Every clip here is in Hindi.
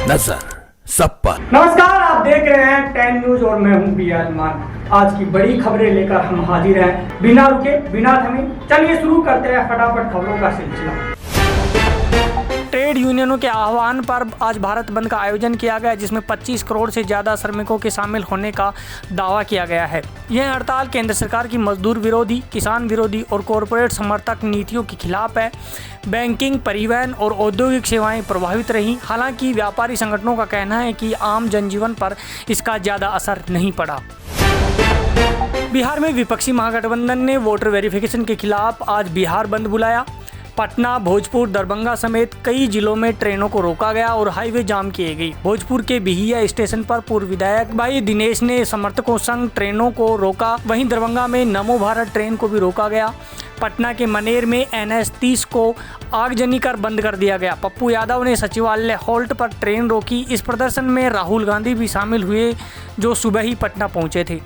नजर सब पर। नमस्कार, आप देख रहे हैं 10 न्यूज और मैं हूं बियाजमान। आज की बड़ी खबरें लेकर हम हाजिर हैं, बिना रुके बिना थमे। चलिए शुरू करते हैं फटाफट खबरों का सिलसिला। ट्रेड यूनियनों के आह्वान पर आज भारत बंद का आयोजन किया गया, जिसमें 25 करोड़ से ज़्यादा श्रमिकों के शामिल होने का दावा किया गया है। यह हड़ताल केंद्र सरकार की मजदूर विरोधी, किसान विरोधी और कॉरपोरेट समर्थक नीतियों के खिलाफ है। बैंकिंग, परिवहन और औद्योगिक सेवाएं प्रभावित रहीं। हालांकि व्यापारी संगठनों का कहना है कि आम जनजीवन पर इसका ज़्यादा असर नहीं पड़ा। बिहार में विपक्षी महागठबंधन ने वोटर वेरिफिकेशन के खिलाफ आज बिहार बंद बुलाया। पटना, भोजपुर, दरभंगा समेत कई जिलों में ट्रेनों को रोका गया और हाईवे जाम किए गई। भोजपुर के बिहिया स्टेशन पर पूर्व विधायक भाई दिनेश ने समर्थकों संग ट्रेनों को रोका। वहीं दरभंगा में नमो भारत ट्रेन को भी रोका गया। पटना के मनेर में NH 30 को आगजनी कर बंद कर दिया गया। पप्पू यादव ने सचिवालय हॉल्ट पर ट्रेन रोकी। इस प्रदर्शन में राहुल गांधी भी शामिल हुए, जो सुबह ही पटना पहुंचे थे।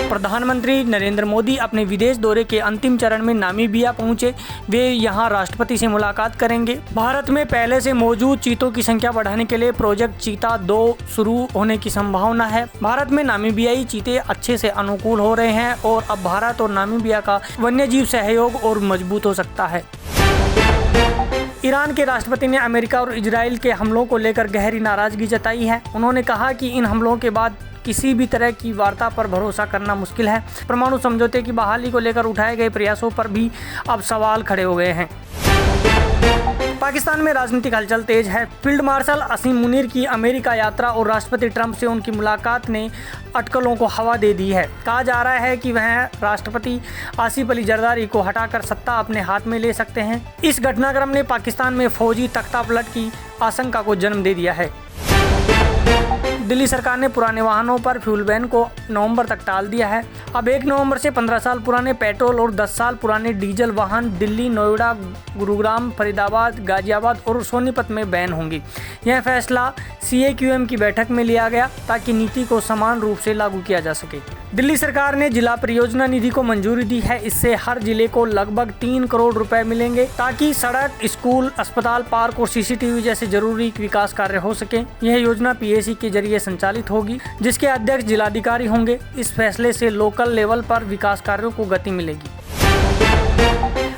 प्रधानमंत्री नरेंद्र मोदी अपने विदेश दौरे के अंतिम चरण में नामीबिया पहुंचे। वे यहां राष्ट्रपति से मुलाकात करेंगे। भारत में पहले से मौजूद चीतों की संख्या बढ़ाने के लिए प्रोजेक्ट चीता 2 शुरू होने की संभावना है। भारत में नामीबियाई चीते अच्छे से अनुकूल हो रहे हैं और अब भारत और नामीबिया का वन्यजीव सहयोग और मजबूत हो सकता है। ईरान के राष्ट्रपति ने अमेरिका और इजराइल के हमलों को लेकर गहरी नाराजगी जताई है। उन्होंने कहा कि इन हमलों के बाद किसी भी तरह की वार्ता पर भरोसा करना मुश्किल है। परमाणु समझौते की बहाली को लेकर उठाए गए प्रयासों पर भी अब सवाल खड़े हो गए हैं। पाकिस्तान में राजनीतिक हलचल तेज है। फील्ड मार्शल असीम मुनीर की अमेरिका यात्रा और राष्ट्रपति ट्रंप से उनकी मुलाकात ने अटकलों को हवा दे दी है। कहा जा रहा है कि वह राष्ट्रपति आसिफ अली जरदारी को हटाकर सत्ता अपने हाथ में ले सकते हैं। इस घटनाक्रम ने पाकिस्तान में फौजी तख्तापलट की आशंका को जन्म दे दिया है। दिल्ली सरकार ने पुराने वाहनों पर फ्यूल बैन को नवंबर तक टाल दिया है। अब 1 नवंबर से 15 साल पुराने पेट्रोल और 10 साल पुराने डीजल वाहन दिल्ली, नोएडा, गुरुग्राम, फरीदाबाद, गाजियाबाद और सोनीपत में बैन होंगे। यह फैसला CAQM की बैठक में लिया गया ताकि नीति को समान रूप से लागू किया जा सके। दिल्ली सरकार ने जिला परियोजना निधि को मंजूरी दी है। इससे हर जिले को लगभग 3 करोड़ रुपए मिलेंगे ताकि सड़क, स्कूल, अस्पताल, पार्क और CCTV जैसे जरूरी विकास कार्य हो सके। यह योजना PAC के जरिए संचालित होगी, जिसके अध्यक्ष जिलाधिकारी होंगे। इस फैसले से लोकल लेवल पर विकास कार्यों को गति मिलेगी।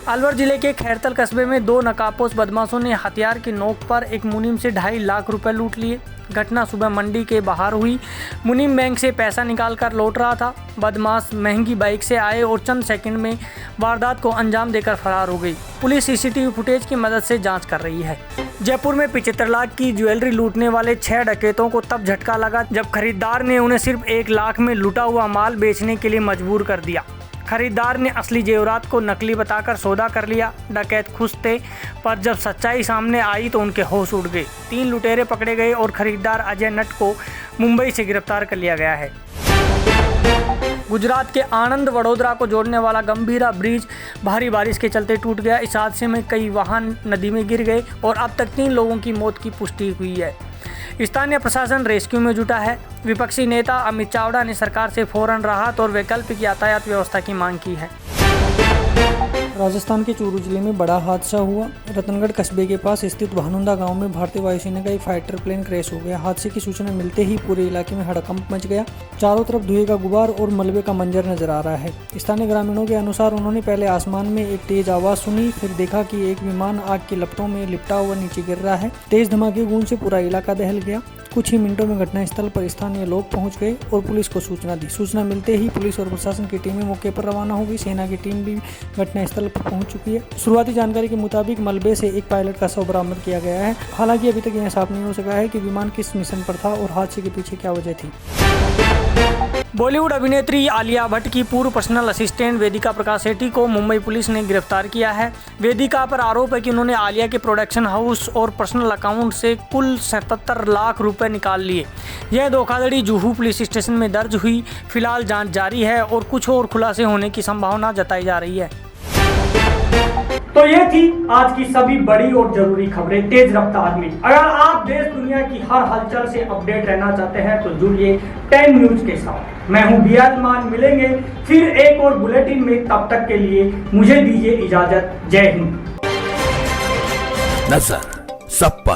अलवर जिले के खैरतल कस्बे में 2 नकाबपोश बदमाशों ने हथियार की नोक पर एक मुनीम से 2.5 लाख रुपए लूट लिए। घटना सुबह मंडी के बाहर हुई। मुनीम बैंक से पैसा निकालकर लौट रहा था। बदमाश महंगी बाइक से आए और चंद सेकंड में वारदात को अंजाम देकर फरार हो गई। पुलिस CCTV फुटेज की मदद से जांच कर रही है। जयपुर में 75 लाख की ज्वेलरी लूटने वाले 6 डकैतों को तब झटका लगा जब खरीदार ने उन्हें सिर्फ 1 लाख में लूटा हुआ माल बेचने के लिए मजबूर कर दिया। खरीदार ने असली जेवरात को नकली बताकर सौदा कर लिया। डकैत खुश थे, पर जब सच्चाई सामने आई तो उनके होश उड़ गए। 3 लुटेरे पकड़े गए और खरीदार अजय नट को मुंबई से गिरफ्तार कर लिया गया है। गुजरात के आणंद वडोदरा को जोड़ने वाला गंभीरा ब्रिज भारी बारिश के चलते टूट गया। इस हादसे में कई वाहन नदी में गिर गए और अब तक 3 लोगों की मौत की पुष्टि हुई है। स्थानीय प्रशासन रेस्क्यू में जुटा है। विपक्षी नेता अमित चावड़ा ने सरकार से फौरन राहत और वैकल्पिक यातायात व्यवस्था की मांग की है। राजस्थान के चूरू जिले में बड़ा हादसा हुआ। रतनगढ़ कस्बे के पास स्थित भानुंदा गांव में भारतीय वायुसेना का एक फाइटर प्लेन क्रैश हो गया। हादसे की सूचना मिलते ही पूरे इलाके में हड़कंप मच गया। चारों तरफ धुएं का गुबार और मलबे का मंजर नजर आ रहा है। स्थानीय ग्रामीणों के अनुसार उन्होंने पहले आसमान में एक तेज आवाज सुनी, फिर देखा कि एक विमान आग की लपटों में लिपटा हुआ नीचे गिर रहा है। तेज धमाके गूंज से पूरा इलाका दहल गया। कुछ ही मिनटों में घटनास्थल पर स्थानीय लोग पहुंच गए और पुलिस को सूचना दी। सूचना मिलते ही पुलिस और प्रशासन की टीमें मौके पर रवाना हो गई। सेना की टीम भी घटनास्थल पर पहुंच चुकी है। शुरुआती जानकारी के मुताबिक मलबे से एक पायलट का शव बरामद किया गया है। हालांकि अभी तक यह साफ नहीं हो सका है कि विमान किस मिशन पर था और हादसे के पीछे क्या वजह थी। बॉलीवुड अभिनेत्री आलिया भट्ट की पूर्व पर्सनल असिस्टेंट वेदिका प्रकाश सेठी को मुंबई पुलिस ने गिरफ्तार किया है। वेदिका पर आरोप है कि उन्होंने आलिया के प्रोडक्शन हाउस और पर्सनल अकाउंट से कुल 77 लाख रुपए निकाल लिए। यह धोखाधड़ी जुहू पुलिस स्टेशन में दर्ज हुई। फिलहाल जांच जारी है और कुछ और खुलासे होने की संभावना जताई जा रही है। तो ये थी आज की सभी बड़ी और जरूरी खबरें तेज रफ्तार में। अगर आप देश दुनिया की हर हलचल से अपडेट रहना चाहते हैं तो जुड़िए 10 न्यूज के साथ। मैं हूं बियाजमान। मिलेंगे फिर एक और बुलेटिन में, तब तक के लिए मुझे दीजिए इजाजत। जय हिंद। नजर सब पर।